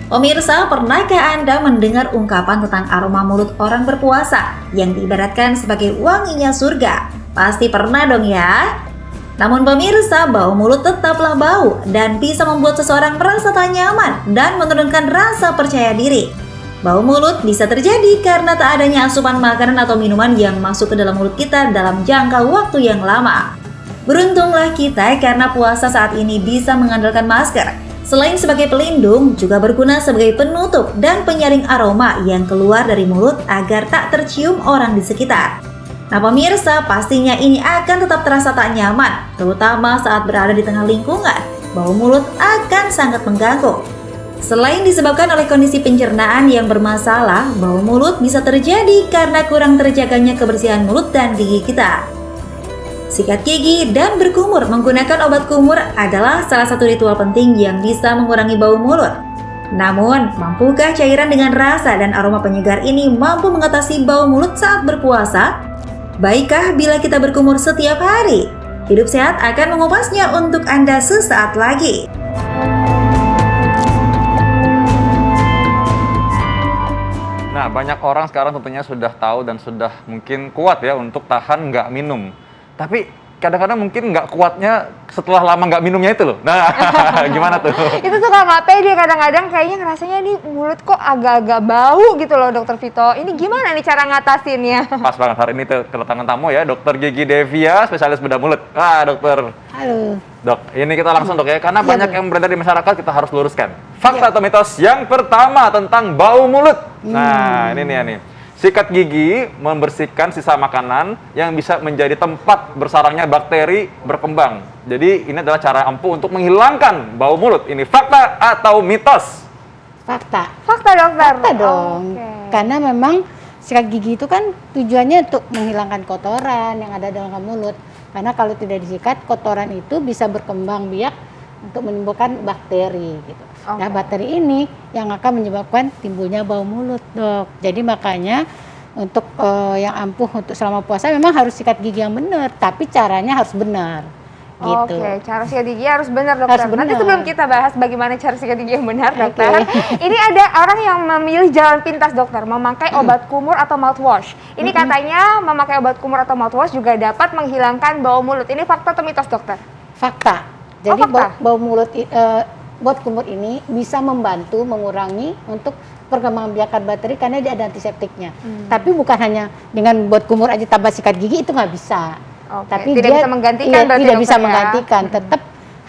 Pemirsa, pernahkah Anda mendengar ungkapan tentang aroma mulut orang berpuasa yang diibaratkan sebagai wanginya surga? Pasti pernah dong ya? Namun pemirsa, bau mulut tetaplah bau dan bisa membuat seseorang merasa tak nyaman dan menurunkan rasa percaya diri. Bau mulut bisa terjadi karena tak adanya asupan makanan atau minuman yang masuk ke dalam mulut kita dalam jangka waktu yang lama. Beruntunglah kita karena puasa saat ini bisa mengandalkan masker. Selain sebagai pelindung, juga berguna sebagai penutup dan penyaring aroma yang keluar dari mulut agar tak tercium orang di sekitar. Nah pemirsa, pastinya ini akan tetap terasa tak nyaman, terutama saat berada di tengah lingkungan. Bau mulut akan sangat mengganggu. Selain disebabkan oleh kondisi pencernaan yang bermasalah, bau mulut bisa terjadi karena kurang terjaganya kebersihan mulut dan gigi kita. Sikat gigi dan berkumur menggunakan obat kumur adalah salah satu ritual penting yang bisa mengurangi bau mulut. Namun, mampukah cairan dengan rasa dan aroma penyegar ini mampu mengatasi bau mulut saat berpuasa? Baikkah bila kita berkumur setiap hari? Hidup Sehat akan mengupasnya untuk Anda sesaat lagi. Nah, banyak orang sekarang tentunya sudah tahu dan sudah mungkin kuat ya untuk tahan nggak minum. Tapi kadang-kadang mungkin nggak kuatnya setelah lama nggak minumnya itu loh. Nah, gimana tuh? Itu suka nggak pede kadang-kadang, kayaknya ngerasanya nih mulut kok agak-agak bau gitu loh Dokter Vito. Ini gimana nih cara ngatasinnya? Pas banget hari ini kedatangan tamu ya, Dokter Gigi Devia, spesialis bedah mulut. Dokter. Halo. Dok, ini kita langsung dok ya, karena banyak yang beredar di masyarakat, kita harus luruskan. Fakta atau mitos yang pertama tentang bau mulut. Nah, ini nih. Sikat gigi membersihkan sisa makanan yang bisa menjadi tempat bersarangnya bakteri berkembang. Jadi ini adalah cara ampuh untuk menghilangkan bau mulut. Ini fakta atau mitos? Fakta. Fakta dokter. Fakta dong. Karena memang sikat gigi itu kan tujuannya untuk menghilangkan kotoran yang ada dalam mulut. Karena kalau tidak disikat, kotoran itu bisa berkembang biak untuk menimbulkan bakteri gitu. Nah, bakteri ini yang akan menyebabkan timbulnya bau mulut, Dok. Jadi makanya untuk yang ampuh untuk selama puasa memang harus sikat gigi yang benar, tapi caranya harus benar. Gitu. Oke, cara sikat gigi harus benar dokter. Harus benar. Nanti sebelum kita bahas bagaimana cara sikat gigi yang benar dokter, ini ada orang yang memilih jalan pintas dokter, memakai obat kumur atau mouthwash. Ini katanya memakai obat kumur atau mouthwash juga dapat menghilangkan bau mulut. Ini fakta atau mitos dokter? Fakta. Jadi fakta. bau mulut obat kumur ini bisa membantu mengurangi untuk perkembangbiakan bakteri karena dia ada antiseptiknya. Tapi bukan hanya dengan obat kumur aja tambah sikat gigi itu nggak bisa. Tapi tidak dia bisa menggantikan berarti tidak dokter bisa ya? menggantikan, tetap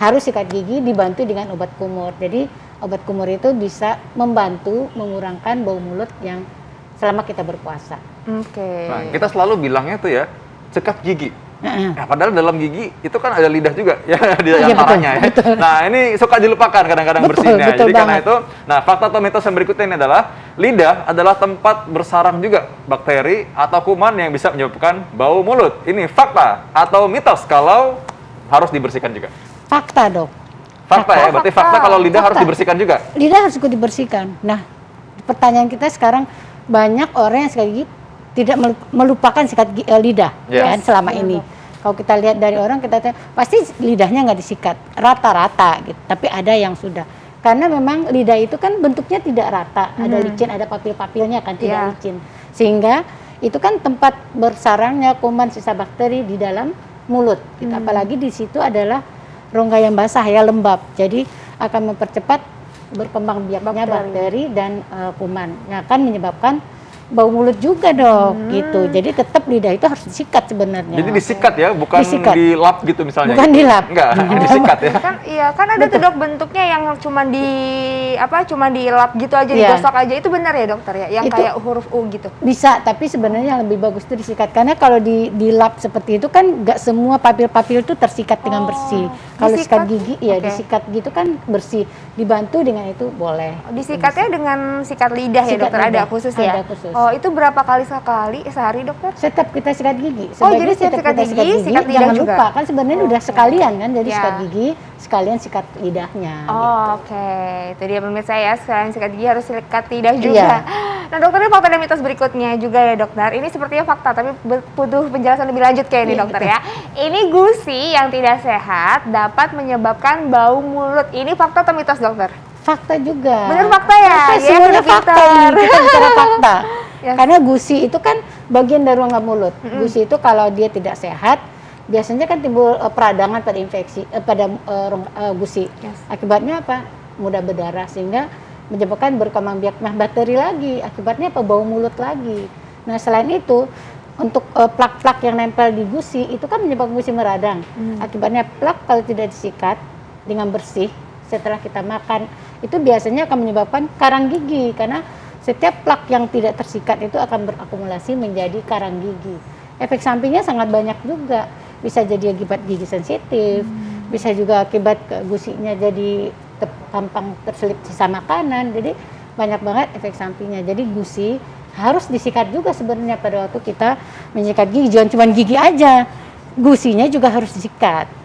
harus sikat gigi dibantu dengan obat kumur. Jadi obat kumur itu bisa membantu mengurangkan bau mulut yang selama kita berpuasa. Oke. Nah, kita selalu bilangnya tuh ya, sikat gigi. Nah, padahal dalam gigi itu kan ada lidah juga ya di antaranya ya. Nah, ini suka dilupakan kadang-kadang bersihnya. Betul Jadi karena banget. itu, nah fakta atau mitos yang berikutnya ini adalah lidah adalah tempat bersarang juga bakteri atau kuman yang bisa menyebabkan bau mulut. Ini fakta atau mitos kalau harus dibersihkan juga? Fakta, Dok. Fakta ya, berarti fakta kalau lidah harus dibersihkan juga? Lidah harus ikut dibersihkan. Nah, pertanyaan kita sekarang banyak orang yang sikat gigi tidak melupakan sikat lidah kan selama ini. Kalau kita lihat dari orang kita pasti lidahnya nggak disikat rata-rata gitu. Tapi ada yang sudah. Karena memang lidah itu kan bentuknya tidak rata, ada licin, ada papil-papilnya kan tidak licin. Sehingga itu kan tempat bersarangnya kuman sisa bakteri di dalam mulut. Gitu. Apalagi di situ adalah rongga yang basah ya lembab. Jadi akan mempercepat berkembang biaknya bakteri dan kuman yang akan menyebabkan bau mulut juga dong gitu. Jadi tetap lidah itu harus disikat sebenarnya. Jadi disikat ya, bukan disikat. dilap gitu misalnya. Bukan gitu. dilap. Enggak, disikat ya. Kan ada tuh dok bentuknya yang cuma dilap gitu aja, digosok aja. Itu benar ya dokter ya? Yang Itu kayak huruf U gitu. Bisa, tapi sebenarnya yang lebih bagus itu disikat. Karena kalau dilap seperti itu kan nggak semua papil-papil itu tersikat dengan bersih. Kalau sikat gigi ya disikat gitu kan bersih. Dibantu dengan itu boleh. Disikatnya dengan sikat lidah ya dokter? Ada khusus ya? Ada khusus. Oh, itu berapa kali sekali sehari dokter? Setiap kita sikat gigi. Jadi setiap sikat gigi, sikat lidah jangan juga? lupa kan sebenarnya udah sekalian kan, jadi sikat gigi sekalian sikat lidahnya. Oke. Itu dia pemirsa ya, selain sikat gigi harus sikat lidah juga. Nah dokter, ini fakta dan mitos berikutnya juga ya dokter. Ini sepertinya fakta tapi butuh penjelasan lebih lanjut kayak ini dokter ya. Ini gusi yang tidak sehat dapat menyebabkan bau mulut. Ini fakta atau mitos dokter? fakta juga. Bener fakta ya? Fakta, Ya, semuanya udah fakta pintar. ini, kita bicara fakta. Yes. Karena gusi itu kan bagian dari rongga mulut. Gusi itu kalau dia tidak sehat, biasanya kan timbul peradangan pada infeksi, pada gusi. Yes. Akibatnya apa? Mudah berdarah sehingga menyebabkan berkembang biak bakteri lagi. Akibatnya apa? Bau mulut lagi. Nah selain itu, untuk plak-plak yang nempel di gusi itu kan menyebabkan gusi meradang. Akibatnya plak kalau tidak disikat dengan bersih setelah kita makan itu biasanya akan menyebabkan karang gigi, karena setiap plak yang tidak tersikat itu akan berakumulasi menjadi karang gigi. Efek sampingnya sangat banyak juga, bisa jadi akibat gigi sensitif, bisa juga akibat gusinya jadi gampang terselip sisa makanan. Jadi banyak banget efek sampingnya. Jadi gusi harus disikat juga sebenarnya pada waktu kita menyikat gigi, jangan cuma gigi aja, gusinya juga harus disikat.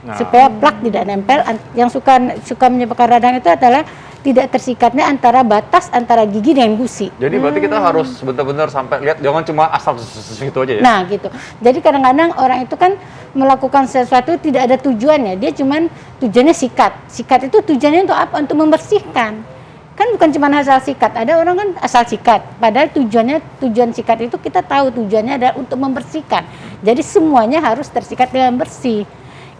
Supaya plak tidak nempel. Yang suka menyebabkan radang itu adalah tidak tersikatnya batas antara gigi dengan gusi. Jadi berarti kita harus benar-benar sampai lihat, jangan cuma asal gitu aja ya. Nah gitu. Jadi kadang-kadang orang itu kan melakukan sesuatu tidak ada tujuannya. Dia cuman tujuannya sikat. Sikat itu tujuannya untuk apa? Untuk membersihkan. Kan bukan cuma asal sikat. Ada orang kan asal sikat. Padahal tujuan sikat itu kita tahu tujuannya adalah untuk membersihkan. Jadi semuanya harus tersikat dengan bersih.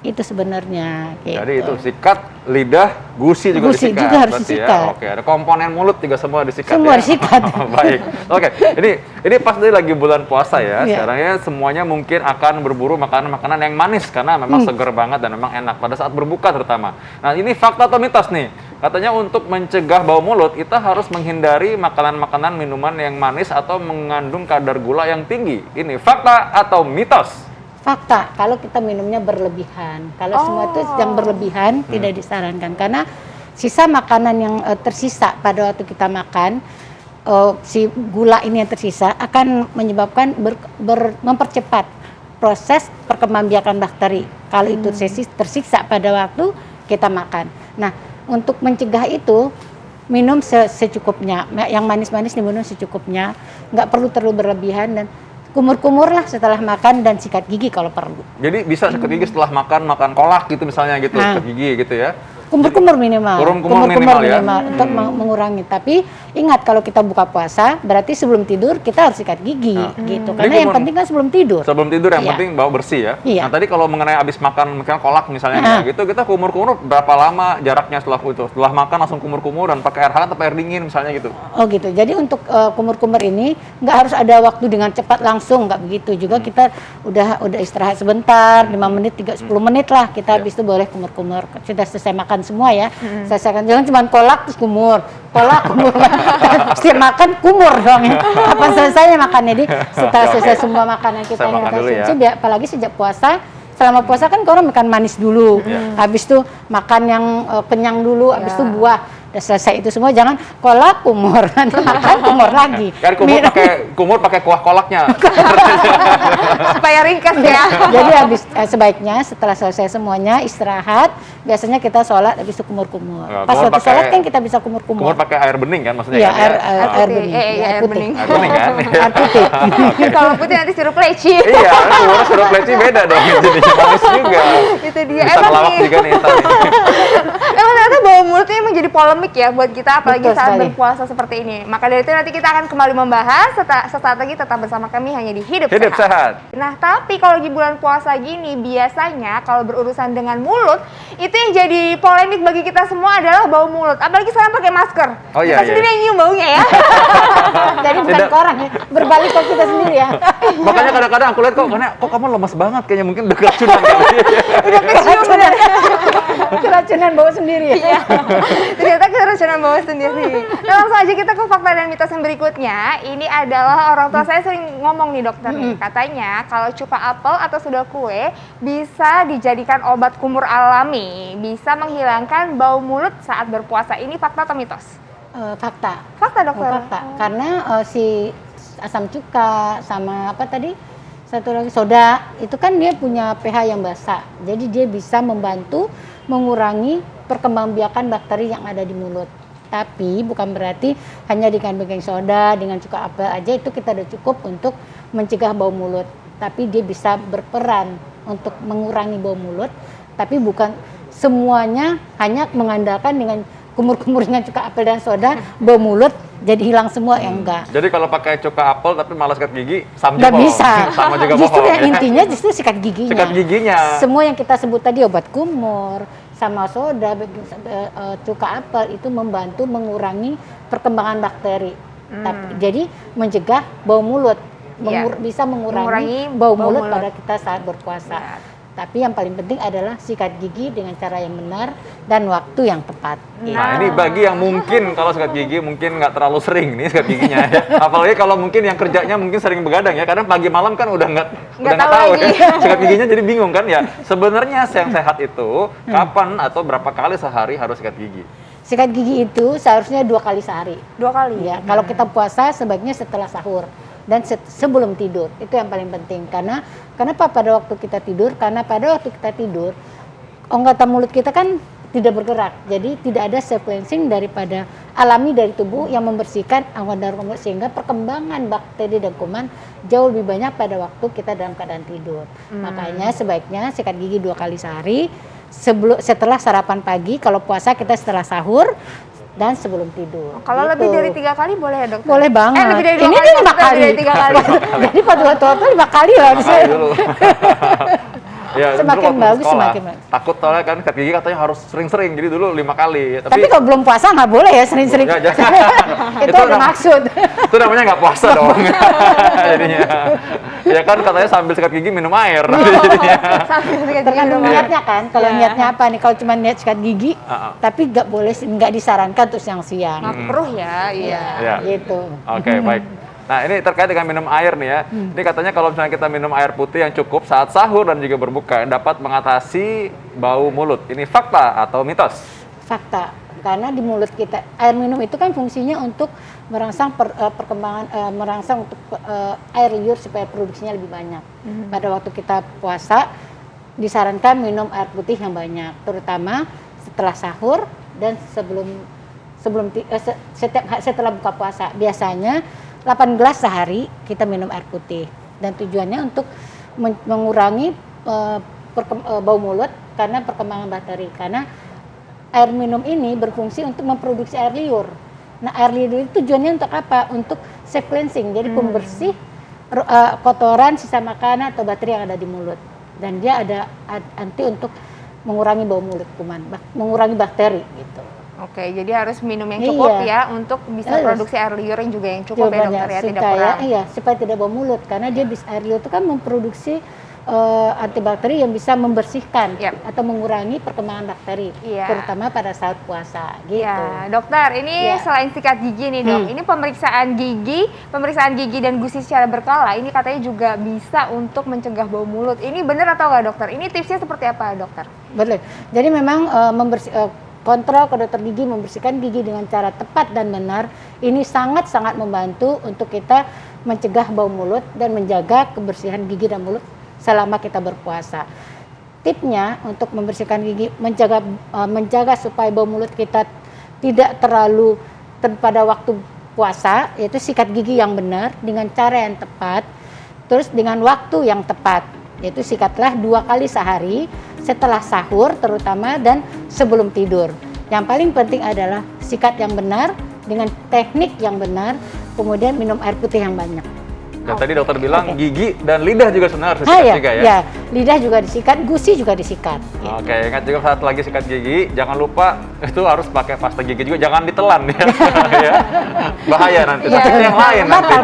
Itu sebenarnya. Gitu. Jadi itu sikat, lidah, gusi juga Gusi disikat. juga harus berarti disikat. Ya. Oke, ada komponen mulut juga semua disikat. Semua ya? disikat. Baik. Oke, ini pas dari lagi bulan puasa ya. Iya. Sekarang ya semuanya mungkin akan berburu makanan-makanan yang manis karena memang seger banget dan memang enak pada saat berbuka terutama. Nah, ini fakta atau mitos nih? Katanya untuk mencegah bau mulut, kita harus menghindari makanan-makanan minuman yang manis atau mengandung kadar gula yang tinggi. Ini fakta atau mitos? Fakta, kalau kita minumnya berlebihan. Kalau semua itu yang berlebihan tidak disarankan. Karena sisa makanan yang tersisa pada waktu kita makan, si gula ini yang tersisa akan menyebabkan mempercepat proses perkembangbiakan bakteri. Kalau itu tersiksa pada waktu kita makan. Nah, untuk mencegah itu, minum secukupnya. Yang manis-manis diminum secukupnya. Nggak perlu terlalu berlebihan dan kumur-kumur lah setelah makan dan sikat gigi kalau perlu. Jadi bisa sikat gigi setelah makan kolak gitu misalnya gitu, sikat gigi gitu ya. Kumur-kumur minimal. Kumur-kumur minimal ya. Untuk mengurangi. Tapi ingat kalau kita buka puasa, berarti sebelum tidur kita harus sikat gigi gitu. Karena yang penting kan sebelum tidur. Sebelum tidur yang Iya. penting bawa bersih ya. Iya. Nah tadi kalau mengenai abis makan misalnya kolak misalnya gitu, kita kumur-kumur berapa lama jaraknya setelah itu? Setelah makan langsung kumur-kumur dan pakai air hangat atau air dingin misalnya gitu? Oh gitu. Jadi untuk kumur-kumur ini nggak harus ada waktu dengan cepat langsung, nggak begitu. Juga kita udah istirahat sebentar, 5 menit, 10 menit lah kita habis itu boleh kumur-kumur. Sudah selesai makan semua ya. Selesaikan, jangan cuma kolak terus kumur. Kolak kumur. Setiap makan kumur dong ya. Kapan selesainya makannya? Jadi setelah selesai semua makanan kita Saya yang makan kita dulu ya. konsumsi, apalagi sejak puasa. Selama puasa kan orang makan manis dulu, habis itu makan yang kenyang dulu, habis itu buah. Udah selesai itu semua, jangan kolak kumur, nanti makan kumur lagi. Kan kumur pakai kuah kolaknya. Supaya ringkas ya. Jadi habis sebaiknya setelah selesai semuanya istirahat, biasanya kita sholat habis itu kumur-kumur. Ya, Pas kumur waktu pakai- sholat kan kita bisa kumur-kumur. Kumur pakai air bening kan maksudnya Iya, kan? air bening, air putih. bening. Air bening kan? Air putih. Kalau putih nanti sirup leci. Iya, kumur sirup leci beda dong, jadinya manis juga. Itu dia. Bisa ngelawak juga nih Intan nih. Emang ternyata bau mulutnya emang jadi polemik ya buat kita, apalagi Betul saat sekali. berpuasa seperti ini. Maka dari itu nanti kita akan kembali membahas sesaat lagi, tetap bersama kami hanya di Hidup Hidup sehat. Nah, tapi kalau di bulan puasa gini, biasanya kalau berurusan dengan mulut, itu yang jadi polemik bagi kita semua adalah bau mulut. Apalagi sekarang pakai masker. Oh, iya, Kita iya. sendiri yang nyium baunya ya. Jadi bukan Tidak. ke orang ya, berbalik ke kita sendiri ya. Makanya kadang-kadang aku lihat kok kamu lemas banget kayaknya, mungkin udah keracunan kali. Keracunan, keracunan bau sendiri ya. Iya. Ternyata keracunan bau sendiri. Nah, langsung aja kita ke fakta dan mitos yang berikutnya. Ini adalah orang tua saya sering ngomong nih dokter nih. Katanya kalau cuka apel atau sudah kue bisa dijadikan obat kumur alami, bisa menghilangkan bau mulut saat berpuasa. Ini fakta atau mitos? Fakta. Fakta dokter. Fakta. Karena si asam cuka sama apa tadi? Satu lagi soda, itu kan dia punya pH yang basa. Jadi dia bisa membantu mengurangi perkembangbiakan bakteri yang ada di mulut. Tapi bukan berarti hanya dengan baking soda, dengan cuka apel aja itu kita udah cukup untuk mencegah bau mulut. Tapi dia bisa berperan untuk mengurangi bau mulut, tapi bukan semuanya hanya mengandalkan dengan kumur-kumurnya cuka apel dan soda, bau mulut jadi hilang semua ya enggak. Jadi kalau pakai cuka apel tapi malas sikat gigi, sama Nggak juga bohong. bisa. Sama juga Justru bohong. yang intinya justru sikat giginya. Sikat giginya. Semua yang kita sebut tadi obat kumur, sama soda, cuka apel itu membantu mengurangi perkembangan bakteri. Jadi mencegah bau mulut, bisa mengurangi bau mulut pada kita saat berpuasa. Tapi yang paling penting adalah sikat gigi dengan cara yang benar dan waktu yang tepat. Nah, ini bagi yang mungkin kalau sikat gigi mungkin nggak terlalu sering nih sikat giginya ya. Apalagi kalau mungkin yang kerjanya mungkin sering begadang ya. Kadang pagi malam kan udah nggak tahu ya. Sikat giginya jadi bingung kan ya. Sebenarnya yang sehat itu kapan atau berapa kali sehari harus sikat gigi? Sikat gigi itu seharusnya 2 kali sehari. 2 kali? Ya, kalau kita puasa sebaiknya setelah sahur dan sebelum tidur. Itu yang paling penting. Kenapa pada waktu kita tidur? Karena pada waktu kita tidur, anggota mulut kita kan tidak bergerak. Jadi tidak ada self cleansing daripada alami dari tubuh yang membersihkan anggota mulut sehingga perkembangan bakteri dan kuman jauh lebih banyak pada waktu kita dalam keadaan tidur. Makanya sebaiknya sikat gigi 2 kali sehari. Setelah sarapan pagi, kalau puasa kita setelah sahur dan sebelum tidur. Kalau gitu. lebih dari 3 kali boleh ya dokter? Boleh banget. Lebih dari 2 Ini kali, dia 5 maksudnya kali. lebih dari 3 kali. Jadi pada waktu 5 kali lah. Makanya dulu. Ya, Semakin dulu waktu bagus, sekolah, semakin bagus. Takut soalnya kan sikat gigi katanya harus sering-sering, jadi dulu 5 kali. Tapi kalau belum puasa nggak boleh ya sering-sering. Ya, jangan. Itu ada maksud. Itu namanya nggak puasa dong. Jadinya. Ya kan katanya sambil sikat gigi minum air. Jadinya. Tergantung niatnya kan. Kalau niatnya apa nih? Kalau cuma niat sikat gigi, tapi nggak disarankan untuk siang-siang. Nggak perlu ya, iya. Ya. Gitu. Oke, baik. Nah, ini terkait dengan minum air nih ya. Ini katanya kalau misalnya kita minum air putih yang cukup saat sahur dan juga berbuka dapat mengatasi bau mulut. Ini fakta atau mitos? Fakta. Karena di mulut kita air minum itu kan fungsinya untuk merangsang merangsang untuk air liur supaya produksinya lebih banyak. Pada waktu kita puasa disarankan minum air putih yang banyak, terutama setelah sahur dan setelah buka puasa. Biasanya 8 gelas sehari kita minum air putih dan tujuannya untuk mengurangi bau mulut karena perkembangan bakteri. Karena air minum ini berfungsi untuk memproduksi air liur. Nah, air liur itu tujuannya untuk apa? Untuk self cleansing, jadi pembersih kotoran, sisa makanan atau bakteri yang ada di mulut. Dan dia ada anti untuk mengurangi bau mulut kuman, mengurangi bakteri gitu. Oke, jadi harus minum yang cukup ya untuk bisa produksi air liur yang juga yang cukup ya dokter ya, tidak kurang. Iya, supaya tidak bau mulut karena dia bisa air liur itu kan memproduksi antibakteri yang bisa membersihkan atau mengurangi perkembangan bakteri, terutama pada saat puasa gitu. Ya, dokter, ini selain sikat gigi nih dok, ini pemeriksaan gigi dan gusi secara berkala, ini katanya juga bisa untuk mencegah bau mulut. Ini benar atau enggak dokter? Ini tipsnya seperti apa dokter? Betul. Jadi memang kontrol ke dokter gigi membersihkan gigi dengan cara tepat dan benar ini sangat-sangat membantu untuk kita mencegah bau mulut dan menjaga kebersihan gigi dan mulut selama kita berpuasa. Tipnya untuk membersihkan gigi, menjaga supaya bau mulut kita tidak terlalu pada waktu puasa, yaitu sikat gigi yang benar dengan cara yang tepat, terus dengan waktu yang tepat, yaitu sikatlah 2 kali sehari setelah sahur terutama dan sebelum tidur. Yang paling penting adalah sikat yang benar dengan teknik yang benar, kemudian minum air putih yang banyak. Dan tadi dokter bilang gigi dan lidah juga sebenarnya harus disikat juga ya? Ya, lidah juga disikat, gusi juga disikat. Gitu. Oke, ingat juga saat lagi sikat gigi, jangan lupa itu harus pakai pasta gigi juga, jangan ditelan ya. Bahaya nanti, tapi yang lain nanti.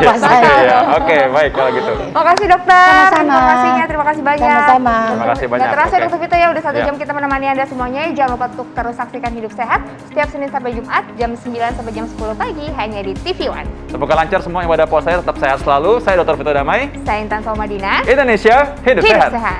Oke, baik kalau gitu. Makasih dokter, Sama-sama. informasinya, terima kasih banyak. Sama-sama. Terima kasih banyak. Gak terasa dokter Vito ya, udah 1 Ya. jam kita menemani Anda semuanya. Jangan lupa untuk terus saksikan Hidup Sehat setiap Senin sampai Jumat jam 9 sampai jam 10 pagi hanya di TV One. Semoga lancar semua ibadah puasanya, tetap sehat selalu. Saya Dr. Vito Damai. Saya Intan Salmadina. Indonesia, hidup sehat. Sehat.